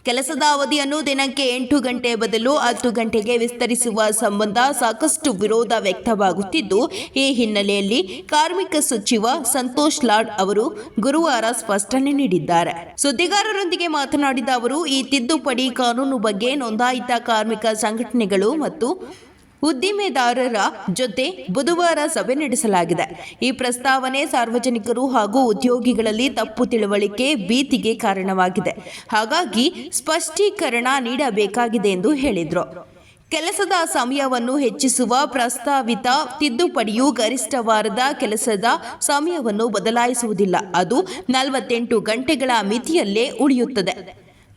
ಕೆಲಸದ ಅವಧಿಯನ್ನು ದಿನಕ್ಕೆ 8 ಗಂಟೆ ಬದಲು 10 ಗಂಟೆಗೆ ವಿಸ್ತರಿಸುವ ಸಂಬಂಧ ಸಾಕಷ್ಟು ವಿರೋಧ ವ್ಯಕ್ತವಾಗುತ್ತಿದ್ದು, ಈ ಹಿನ್ನೆಲೆಯಲ್ಲಿ ಕಾರ್ಮಿಕ ಸಚಿವ ಸಂತೋಷ್ ಲಾಡ್ ಅವರು ಗುರುವಾರ ಸ್ಪಷ್ಟನೆ ನೀಡಿದ್ದಾರೆ. ಸುದ್ದಿಗಾರರೊಂದಿಗೆ ಮಾತನಾಡಿದ ಅವರು, ಈ ತಿದ್ದುಪಡಿ ಕಾನೂನು ಬಗ್ಗೆ ನೋಂದಾಯಿತ ಕಾರ್ಮಿಕ ಸಂಘಟನೆಗಳು ಮತ್ತು ಉದ್ದಿಮೆದಾರರ ಜೊತೆ ಬುಧವಾರ ಸಭೆ ನಡೆಸಲಾಗಿದೆ. ಈ ಪ್ರಸ್ತಾವನೆ ಸಾರ್ವಜನಿಕರು ಹಾಗೂ ಉದ್ಯೋಗಿಗಳಲ್ಲಿ ತಪ್ಪು ತಿಳುವಳಿಕೆ, ಭೀತಿಗೆ ಕಾರಣವಾಗಿದೆ. ಹಾಗಾಗಿ ಸ್ಪಷ್ಟೀಕರಣ ನೀಡಬೇಕಾಗಿದೆ ಎಂದು ಹೇಳಿದರು. ಕೆಲಸದ ಸಮಯವನ್ನು ಹೆಚ್ಚಿಸುವ ಪ್ರಸ್ತಾವಿತ ತಿದ್ದುಪಡಿಯು ಗರಿಷ್ಠ ವಾರದ ಕೆಲಸದ ಸಮಯವನ್ನು ಬದಲಾಯಿಸುವುದಿಲ್ಲ. ಅದು 48 ಗಂಟೆಗಳ ಮಿತಿಯಲ್ಲೇ ಉಳಿಯುತ್ತದೆ.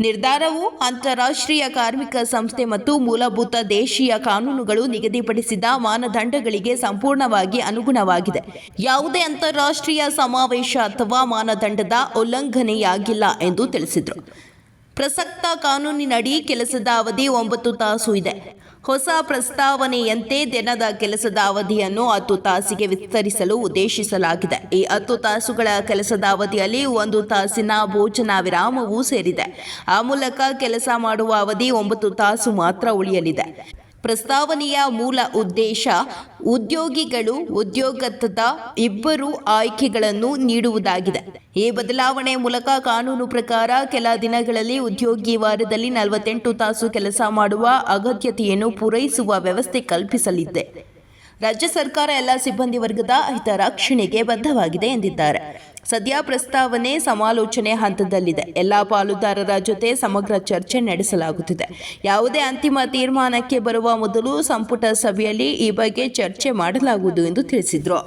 ನಿರ್ಧಾರವು ಅಂತಾರಾಷ್ಟ್ರೀಯ ಕಾರ್ಮಿಕ ಸಂಸ್ಥೆ ಮತ್ತು ಮೂಲಭೂತ ದೇಶೀಯ ಕಾನೂನುಗಳು ನಿಗದಿಪಡಿಸಿದ ಮಾನದಂಡಗಳಿಗೆ ಸಂಪೂರ್ಣವಾಗಿ ಅನುಗುಣವಾಗಿದೆ. ಯಾವುದೇ ಅಂತಾರಾಷ್ಟ್ರೀಯ ಸಮಾವೇಶ ಅಥವಾ ಮಾನದಂಡದ ಉಲ್ಲಂಘನೆಯಾಗಿಲ್ಲ ಎಂದು ತಿಳಿಸಿದರು. ಪ್ರಸಕ್ತ ಕಾನೂನಿನಡಿ ಕೆಲಸದ ಅವಧಿ 9 ತಾಸು ಇದೆ. ಹೊಸ ಪ್ರಸ್ತಾವನೆಯಂತೆ ದಿನದ ಕೆಲಸದ ಅವಧಿಯನ್ನು 10 ತಾಸಿಗೆ ವಿಸ್ತರಿಸಲು ಉದ್ದೇಶಿಸಲಾಗಿದೆ. ಈ 10 ತಾಸುಗಳ ಕೆಲಸದ ಅವಧಿಯಲ್ಲಿ 1 ತಾಸಿನ ಭೋಜನ ವಿರಾಮವೂ ಸೇರಿದೆ. ಆ ಮೂಲಕ ಕೆಲಸ ಮಾಡುವ ಅವಧಿ 9 ತಾಸು ಮಾತ್ರ ಉಳಿಯಲಿದೆ. ಪ್ರಸ್ತಾವನೆಯ ಮೂಲ ಉದ್ದೇಶ ಉದ್ಯೋಗಿಗಳು ಉದ್ಯೋಗದ 2 ಆಯ್ಕೆಗಳನ್ನು ನೀಡುವುದಾಗಿದೆ. ಈ ಬದಲಾವಣೆ ಮೂಲಕ ಕಾನೂನು ಪ್ರಕಾರ ಕೆಲ ದಿನಗಳಲ್ಲಿ ಉದ್ಯೋಗಿ ವಾರದಲ್ಲಿ 48 ತಾಸು ಕೆಲಸ ಮಾಡುವ ಅಗತ್ಯತೆಯನ್ನು ಪೂರೈಸುವ ವ್ಯವಸ್ಥೆ ಕಲ್ಪಿಸಲಿದೆ. ರಾಜ್ಯ ಸರ್ಕಾರ ಎಲ್ಲ ಸಿಬ್ಬಂದಿ ವರ್ಗದ ಹಿತರಕ್ಷಣೆಗೆ ಬದ್ಧವಾಗಿದೆ ಎಂದಿದ್ದಾರೆ. ಸದ್ಯ ಪ್ರಸ್ತಾವನೆ ಸಮಾಲೋಚನೆ ಹಂತದಲ್ಲಿದೆ. ಎಲ್ಲ ಪಾಲುದಾರರ ಜೊತೆ ಸಮಗ್ರ ಚರ್ಚೆ ನಡೆಸಲಾಗುತ್ತಿದೆ. ಯಾವುದೇ ಅಂತಿಮ ತೀರ್ಮಾನಕ್ಕೆ ಬರುವ ಮೊದಲು ಸಂಪುಟ ಸಭೆಯಲ್ಲಿ ಈ ಬಗ್ಗೆ ಚರ್ಚೆ ಮಾಡಲಾಗುವುದು ಎಂದು ತಿಳಿಸಿದರು.